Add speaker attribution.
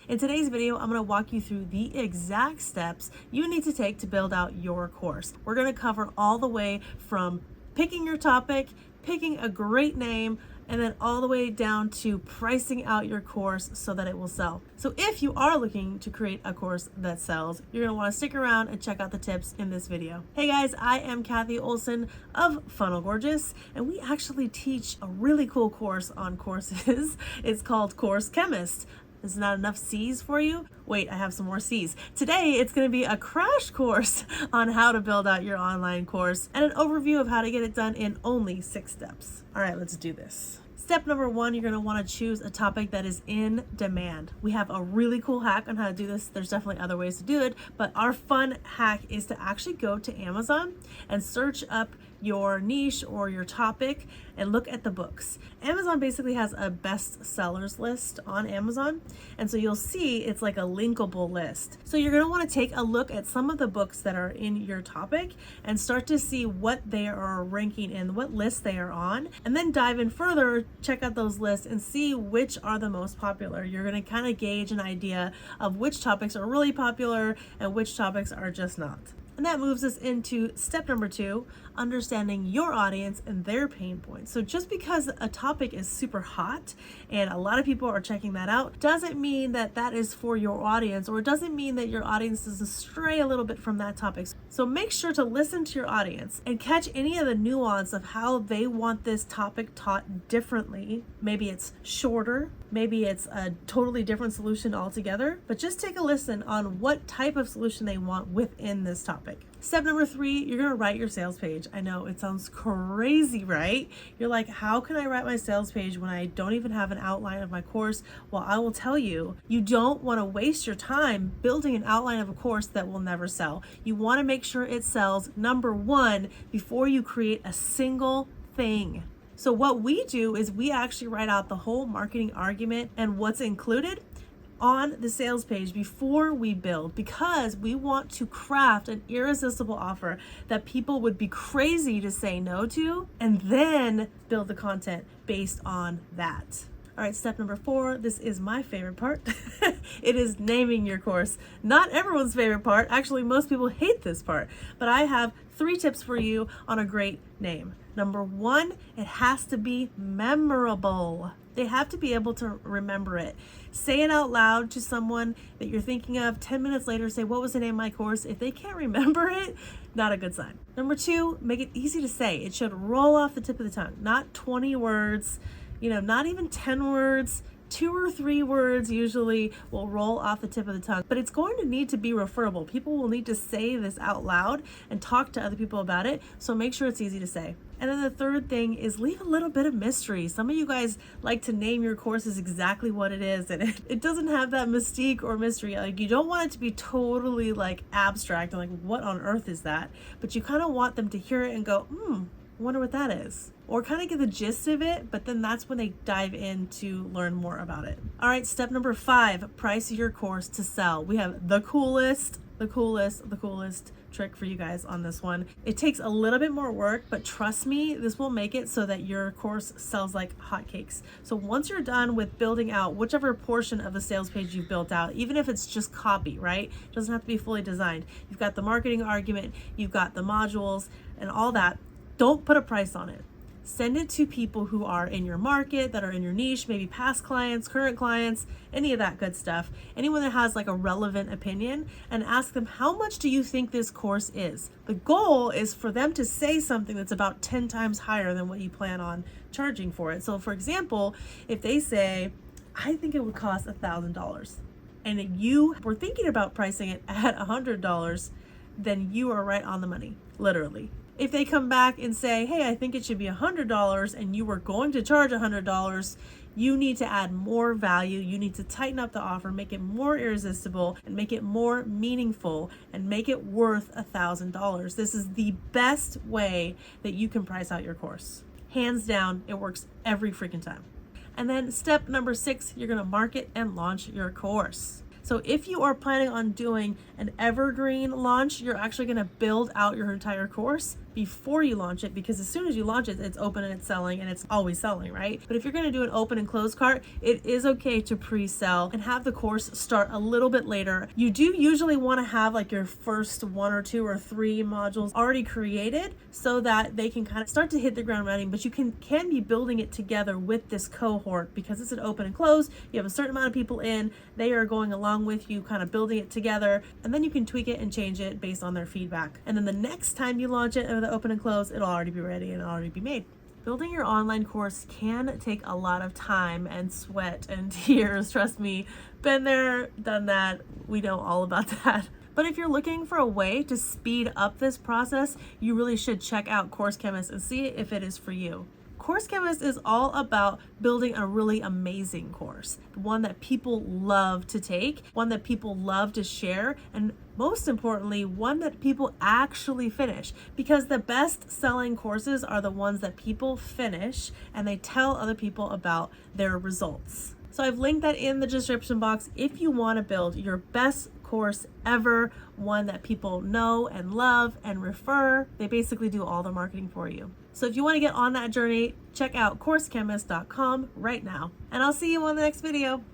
Speaker 1: In today's video, I'm going to walk you through the exact steps you need to take to build out your course. We're going to cover all the way from picking your topic, picking a great name, and then all the way down to pricing out your course so that it will sell. So if you are looking to create a course that sells, you're gonna wanna stick around and check out the tips in this video. Hey guys, I am Kathy Olson of Funnel Gorgeous, and we actually teach a really cool course on courses. It's called Course Chemist. Is not enough C's for you? Wait, I have some more C's. Today, it's gonna be a crash course on how to build out your online course and an overview of how to get it done in only 6 steps. All right, let's do this. Step number 1, you're gonna wanna choose a topic that is in demand. We have a really cool hack on how to do this. There's definitely other ways to do it, but our fun hack is to actually go to Amazon and search up your niche or your topic and look at the books. Amazon basically has a best sellers list on Amazon, and so you'll see it's like a linkable list. So you're going to want to take a look at some of the books that are in your topic and start to see what they are ranking in, what list they are on, and then dive in further, check out those lists and see which are the most popular. You're going to kind of gauge an idea of which topics are really popular and which topics are just not. And that moves us into step number 2, understanding your audience and their pain points. So just because a topic is super hot and a lot of people are checking that out, doesn't mean that that is for your audience, or it doesn't mean that your audience is astray a little bit from that topic. So make sure to listen to your audience and catch any of the nuance of how they want this topic taught differently. Maybe it's shorter, maybe it's a totally different solution altogether, but just take a listen on what type of solution they want within this topic. Step number 3, you're gonna write your sales page. I know it sounds crazy, right? You're like, how can I write my sales page when I don't even have an outline of my course? Well, I will tell you, you don't wanna waste your time building an outline of a course that will never sell. You wanna make sure it sells, number 1, before you create a single thing. So what we do is we actually write out the whole marketing argument and what's included on the sales page before we build, because we want to craft an irresistible offer that people would be crazy to say no to, and then build the content based on that. All right, step number 4, this is my favorite part. It is naming your course. Not everyone's favorite part. Actually, most people hate this part, but I have 3 tips for you on a great name. Number 1, it has to be memorable. They have to be able to remember it. Say it out loud to someone that you're thinking of. 10 minutes later, say, what was the name of my course? If they can't remember it, not a good sign. Number 2, make it easy to say. It should roll off the tip of the tongue, not 20 words, not even 10 words. 2 or 3 words usually will roll off the tip of the tongue, but it's going to need to be referable. People will need to say this out loud and talk to other people about it, so make sure it's easy to say. And then the third thing is leave a little bit of mystery. Some of you guys like to name your courses exactly what it is, and it doesn't have that mystique or mystery. Like, you don't want it to be totally like abstract and like, what on earth is that? But you kind of want them to hear it and go, wonder what that is, or kind of get the gist of it, but then that's when they dive in to learn more about it. All right, step number 5, price your course to sell. We have the coolest trick for you guys on this one. It takes a little bit more work, but trust me, this will make it so that your course sells like hotcakes. So once you're done with building out whichever portion of the sales page you've built out, even if it's just copy, right? It doesn't have to be fully designed. You've got the marketing argument, you've got the modules and all that. Don't put a price on it. Send it to people who are in your market, that are in your niche, maybe past clients, current clients, any of that good stuff. Anyone that has like a relevant opinion, and ask them, how much do you think this course is? The goal is for them to say something that's about 10 times higher than what you plan on charging for it. So for example, if they say, I think it would cost $1,000, and you were thinking about pricing it at $100, then you are right on the money, literally. If they come back and say, hey, I think it should be $100, and you were going to charge $100, you need to add more value. You need to tighten up the offer, make it more irresistible, and make it more meaningful, and make it worth $1,000. This is the best way that you can price out your course. Hands down, it works every freaking time. And then step number 6, you're gonna market and launch your course. So if you are planning on doing an evergreen launch, you're actually going to build out your entire course, before you launch it, because as soon as you launch it, it's open and it's selling and it's always selling, right? But if you're going to do an open and close cart, it is okay to pre-sell and have the course start a little bit later. You do usually want to have like your first 1 or 2 or 3 modules already created so that they can kind of start to hit the ground running, but you can be building it together with this cohort because it's an open and close. You have a certain amount of people in, they are going along with you, kind of building it together, and then you can tweak it and change it based on their feedback. And then the next time you launch it with the open and close, it'll already be ready and it'll already be made. Building your online course can take a lot of time and sweat and tears. Trust me, been there, done that. We know all about that. But if you're looking for a way to speed up this process, you really should check out Course Chemist and see if it is for you. Course Chemist is all about building a really amazing course, one that people love to take, one that people love to share, and most importantly, one that people actually finish, because the best selling courses are the ones that people finish and they tell other people about their results. So I've linked that in the description box if you want to build your best course ever, one that people know and love and refer. They basically do all the marketing for you. So if you want to get on that journey, check out CourseChemist.com right now. And I'll see you on the next video.